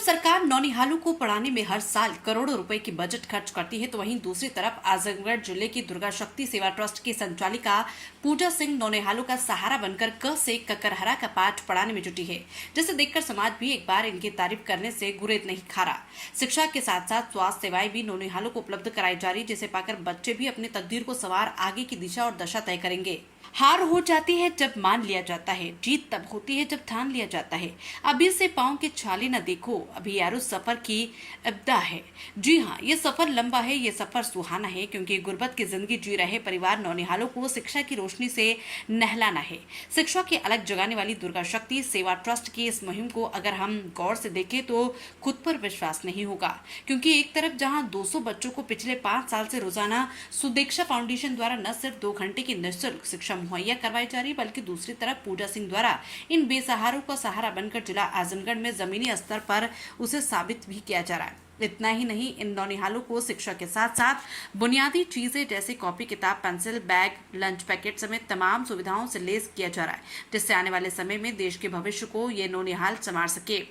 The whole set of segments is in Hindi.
सरकार नौनिहालों को पढ़ाने में हर साल करोड़ों रुपए की बजट खर्च करती है, तो वहीं दूसरी तरफ आजमगढ़ जिले की दुर्गा शक्ति सेवा ट्रस्ट की संचालिका पूजा सिंह नौनिहालों का सहारा बनकर क से ककरहरा का पाठ पढ़ाने में जुटी है, जिसे देखकर समाज भी एक बार इनकी तारीफ करने से गुरेज नहीं खा रहा। शिक्षा के साथ साथ स्वास्थ्य सेवाएं भी नौनिहालों को उपलब्ध कराई जा रही, जिसे पाकर बच्चे भी अपनी तकदीर को सवार आगे की दिशा और दशा तय करेंगे। हार हो जाती है जब मान लिया जाता है, जीत तब होती है जब ठान लिया जाता है। अभी से पांव के छाले न देखो, अभी यारो सफर की इब्तिदा है। जी हाँ, ये सफर लंबा है, ये सफर सुहाना है, क्योंकि गुर्बत की जिंदगी जी रहे परिवार नौनिहालों को शिक्षा की रोशनी से नहलाना है। शिक्षा की अलग जगाने वाली दुर्गा शक्ति सेवा ट्रस्ट की इस मुहिम को अगर हम गौर से देखें तो खुद पर विश्वास नहीं होगा, क्योंकि एक तरफ जहां 200 बच्चों को पिछले 5 साल से रोजाना सुदीक्षा फाउंडेशन द्वारा न सिर्फ 2 घंटे की निःशुल्क शिक्षा मुहैया करवाई जा रही, बल्कि दूसरी तरफ पूजा सिंह द्वारा इन बेसहारों का सहारा बनकर जिला आजमगढ़ में जमीनी स्तर पर उसे साबित भी किया जा रहा है। इतना ही नहीं, इन नौनिहालों को शिक्षा के साथ साथ बुनियादी चीजें जैसे कॉपी किताब, पेंसिल, बैग, लंच पैकेट समेत तमाम सुविधाओं से लैस किया जा रहा है, जिससे आने वाले समय में देश के भविष्य को ये नौनिहाल संवार सके।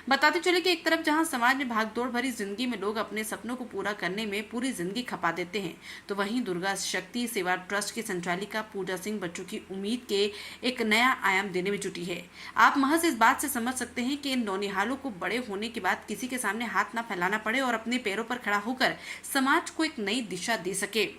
बताते चले कि एक तरफ जहां समाज में भागदौड़ भरी जिंदगी में लोग अपने सपनों को पूरा करने में पूरी जिंदगी खपा देते हैं, तो वहीं दुर्गा शक्ति सेवा ट्रस्ट की संचालिका पूजा सिंह बच्चों की उम्मीद के एक नया आयाम देने में जुटी है। आप महज इस बात से समझ सकते हैं कि इन नौनिहालों को बड़े होने के बाद किसी के सामने हाथ न फैलाना पड़े और अपने पैरों पर खड़ा होकर समाज को एक नई दिशा दे सके।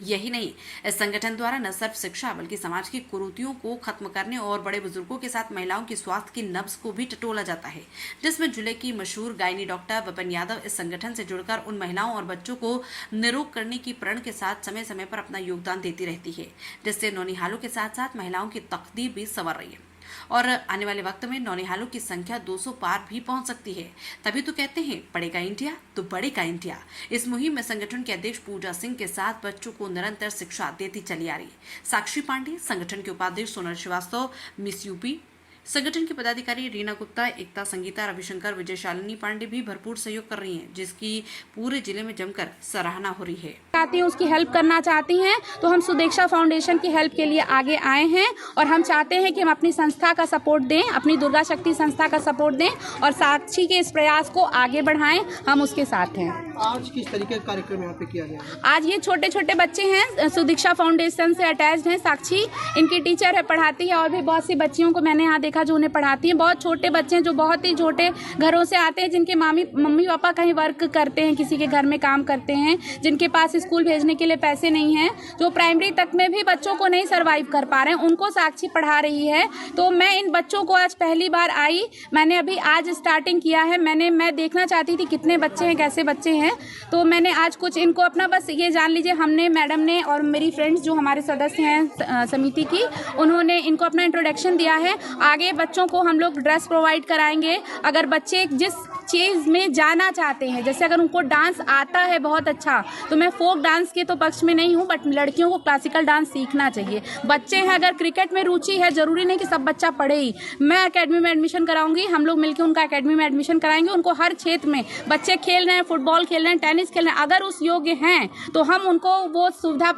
यही नहीं, इस संगठन द्वारा न सिर्फ शिक्षा बल्कि समाज की कुरीतियों को खत्म करने और बड़े बुजुर्गों के साथ महिलाओं की स्वास्थ्य की नब्ज को भी टटोला जाता है, जिसमें जिले की मशहूर गायनी डॉक्टर विपिन यादव इस संगठन से जुड़कर उन महिलाओं और बच्चों को निरोग करने की प्रण के साथ समय समय पर अपना योगदान देती रहती है, जिससे नौनिहालों के साथ साथ महिलाओं की तकदीर भी संवर रही है और आने वाले वक्त में नौनिहालों की संख्या 200 पार भी पहुंच सकती है। तभी तो कहते हैं, पढ़ेगा इंडिया तो बढ़ेगा इंडिया। इस मुहिम में संगठन के अध्यक्ष पूजा सिंह के साथ बच्चों को निरंतर शिक्षा देती चली आ रही। साक्षी पांडे, संगठन के उपाध्यक्ष सोनल श्रीवास्तव, मिस यूपी, संगठन की पदाधिकारी रीना गुप्ता, एकता संगीता, रविशंकर, विजय शालिनी पांडे भी भरपूर सहयोग कर रही हैं, जिसकी पूरे जिले में जमकर सराहना हो रही है। चाहती हैं, उसकी हेल्प करना चाहती हैं, तो हम सुदीक्षा फाउंडेशन की हेल्प के लिए आगे आए हैं और हम चाहते हैं कि हम अपनी संस्था का सपोर्ट दें, अपनी दुर्गा शक्ति संस्था का सपोर्ट दें और साक्षी के इस प्रयास को आगे बढ़ाएं। हम उसके साथ हैं। आज किस तरीके का कार्यक्रम यहाँ पे किया गया है? आज ये छोटे छोटे बच्चे हैं, सुदीक्षा फाउंडेशन से अटैच्ड हैं। साक्षी इनकी टीचर है, पढ़ाती है और भी बहुत सी बच्चियों को मैंने यहाँ देखा जो उन्हें पढ़ाती हैं। बहुत छोटे बच्चे हैं जो बहुत ही छोटे घरों से आते हैं, जिनके मम्मी पापा कहीं वर्क करते हैं, किसी के घर में काम करते हैं, जिनके पास स्कूल भेजने के लिए पैसे नहीं हैं, जो प्राइमरी तक में भी बच्चों को नहीं सर्वाइव कर पा रहे हैं, उनको साक्षी पढ़ा रही है। तो मैं इन बच्चों को आज पहली बार आई, मैंने अभी आज स्टार्टिंग किया है। मैं देखना चाहती थी कितने बच्चे हैं, कैसे बच्चे हैं, तो मैंने आज कुछ इनको अपना, बस ये जान लीजिए, हमने मैडम ने और मेरी फ्रेंड्स जो हमारे सदस्य हैं समिति की, उन्होंने इनको अपना इंट्रोडक्शन दिया है। आगे बच्चों को हम लोग ड्रेस प्रोवाइड कराएंगे। अगर बच्चे जिस चीज़ में जाना चाहते हैं, जैसे अगर उनको डांस आता है बहुत अच्छा, तो मैं फोक डांस के तो पक्ष में नहीं हूँ, बट लड़कियों को क्लासिकल डांस सीखना चाहिए। बच्चे हैं, अगर क्रिकेट में रुचि है, जरूरी नहीं कि सब बच्चा पढ़े ही। मैं एकेडमी में एडमिशन कराऊंगी, हम लोग मिलकर उनका एकेडमी में एडमिशन कराएंगे। उनको हर क्षेत्र में बच्चे खेल रहे हैं, फुटबॉल खेल रहे हैं, टेनिस खेल रहे हैं, अगर उस योग्य हैं तो हम उनको वो सुविधा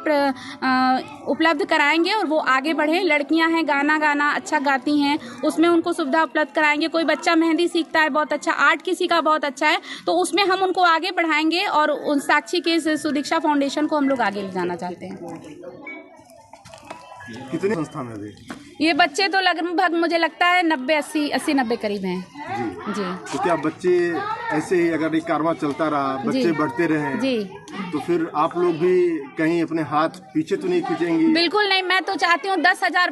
उपलब्ध कराएंगे और वो आगे बढ़े। लड़कियां हैं, गाना अच्छा गाती हैं, उसमें उनको सुविधा उपलब्ध कराएंगे। कोई बच्चा मेहंदी सीखता है बहुत अच्छा, आर्ट किसी का बहुत अच्छा है, तो उसमें हम उनको आगे बढ़ाएंगे और उन साक्षी के सुदीक्षा फाउंडेशन को हम लोग आगे ले जाना चाहते हैं। कितने संस्था में अभी ये बच्चे तो लगभग मुझे लगता है 80-90 करीब हैं। जी। तो क्या बच्चे ऐसे ही, अगर ये कारवां चलता रहा, बच्चे बढ़ते रहे जी, तो फिर आप लोग भी कहीं अपने हाथ पीछे तो नहीं खींचेंगी? बिल्कुल नहीं। मैं तो चाहती हूँ 10,000